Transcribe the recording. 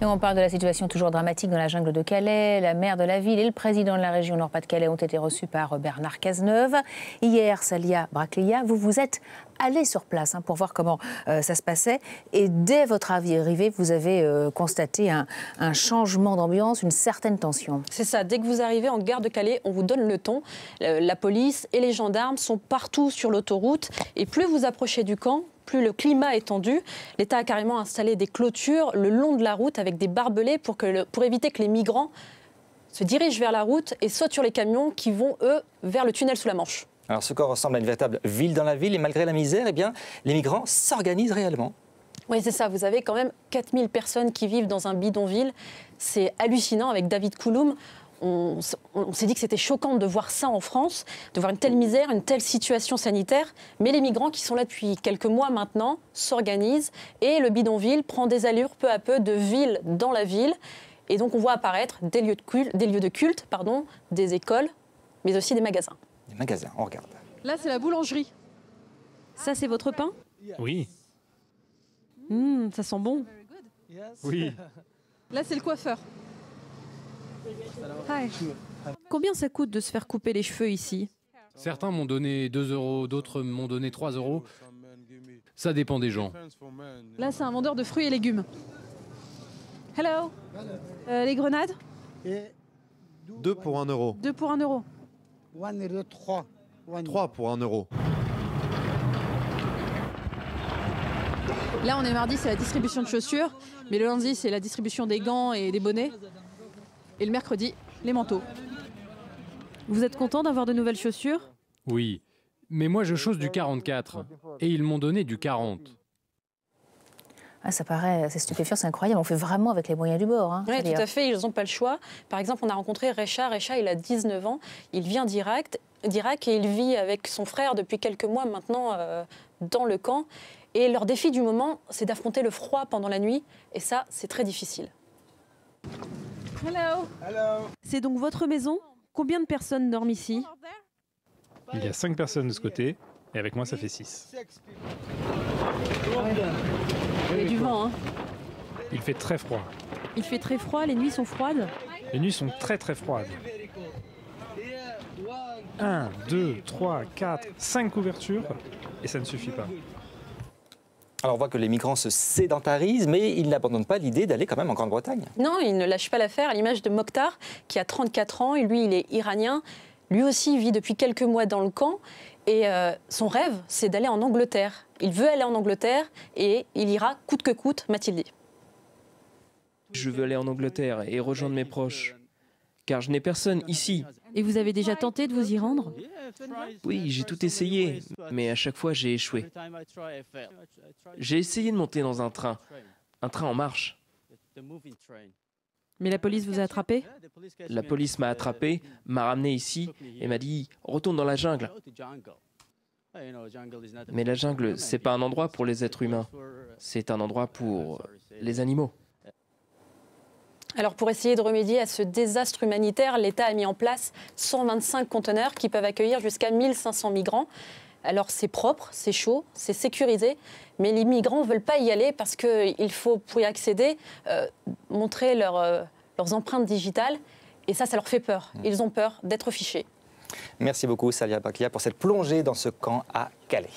Et on parle de la situation toujours dramatique dans la jungle de Calais. La maire de la ville et le président de la région Nord-Pas-de-Calais ont été reçus par Bernard Cazeneuve. Hier, Salia Braclia, vous êtes allée sur place pour voir comment ça se passait. Et dès votre arrivée, vous avez constaté un changement d'ambiance, une certaine tension. C'est ça. Dès que vous arrivez en gare de Calais, on vous donne le ton. La police et les gendarmes sont partout sur l'autoroute. Et plus vous approchez du camp, plus le climat est tendu. L'État a carrément installé des clôtures le long de la route avec des barbelés pour éviter que les migrants se dirigent vers la route et sautent sur les camions qui vont, eux, vers le tunnel sous la Manche. Alors ce corps ressemble à une véritable ville dans la ville et malgré la misère, eh bien, les migrants s'organisent réellement. Oui, c'est ça. Vous avez quand même 4000 personnes qui vivent dans un bidonville. C'est hallucinant. Avec David Couloum, on s'est dit que c'était choquant de voir ça en France, de voir une telle misère, une telle situation sanitaire. Mais les migrants qui sont là depuis quelques mois maintenant s'organisent et le bidonville prend des allures peu à peu de ville dans la ville. Et donc on voit apparaître des lieux de culte, des écoles, mais aussi des magasins. Des magasins, on regarde. Là, c'est la boulangerie. Ça, c'est votre pain? Oui. Ça sent bon. Oui. Là, c'est le coiffeur. Hi. Combien ça coûte de se faire couper les cheveux ici? Certains m'ont donné 2 €, d'autres m'ont donné 3 €. Ça dépend des gens. Là, c'est un vendeur de fruits et légumes. Hello. Les grenades? 2 pour 1 €. 2 pour 1 €. 3 pour 1 €. Là, on est mardi, c'est la distribution de chaussures. Mais le lundi, c'est la distribution des gants et des bonnets. Et le mercredi, les manteaux. Vous êtes content d'avoir de nouvelles chaussures? Oui, mais moi je chausse du 44 et ils m'ont donné du 40. Ah, ça paraît, c'est stupéfiant, c'est incroyable. On fait vraiment avec les moyens du bord. Oui, tout à fait, ils n'ont pas le choix. Par exemple, on a rencontré Recha. Recha, il a 19 ans. Il vient d'Irak et il vit avec son frère depuis quelques mois maintenant dans le camp. Et leur défi du moment, c'est d'affronter le froid pendant la nuit. Et ça, c'est très difficile. Hello. Hello. C'est donc votre maison? Combien de personnes dorment ici? Il y a 5 personnes de ce côté et avec moi ça fait 6. Il y a du vent, Il fait très froid. Il fait très froid, les nuits sont froides? Les nuits sont très très froides. 1, 2, 3, 4, 5 couvertures et ça ne suffit pas. Alors on voit que les migrants se sédentarisent, mais ils n'abandonnent pas l'idée d'aller quand même en Grande-Bretagne. Non, ils ne lâchent pas l'affaire, à l'image de Mokhtar, qui a 34 ans, et lui il est iranien. Lui aussi vit depuis quelques mois dans le camp, et son rêve, c'est d'aller en Angleterre. Il veut aller en Angleterre, et il ira coûte que coûte, m'a-t-il dit. Je veux aller en Angleterre et rejoindre mes proches, car je n'ai personne ici. Et vous avez déjà tenté de vous y rendre? Oui, j'ai tout essayé, mais à chaque fois j'ai échoué. J'ai essayé de monter dans un train en marche. Mais la police vous a attrapé? La police m'a attrapé, m'a ramené ici et m'a dit « retourne dans la jungle ». Mais la jungle, c'est pas un endroit pour les êtres humains, c'est un endroit pour les animaux. Alors pour essayer de remédier à ce désastre humanitaire, l'État a mis en place 125 conteneurs qui peuvent accueillir jusqu'à 1500 migrants. Alors c'est propre, c'est chaud, c'est sécurisé, mais les migrants ne veulent pas y aller parce qu'il faut, pour y accéder, montrer leurs empreintes digitales. Et ça leur fait peur. Ils ont peur d'être fichés. Merci beaucoup Salia Braclia pour cette plongée dans ce camp à Calais.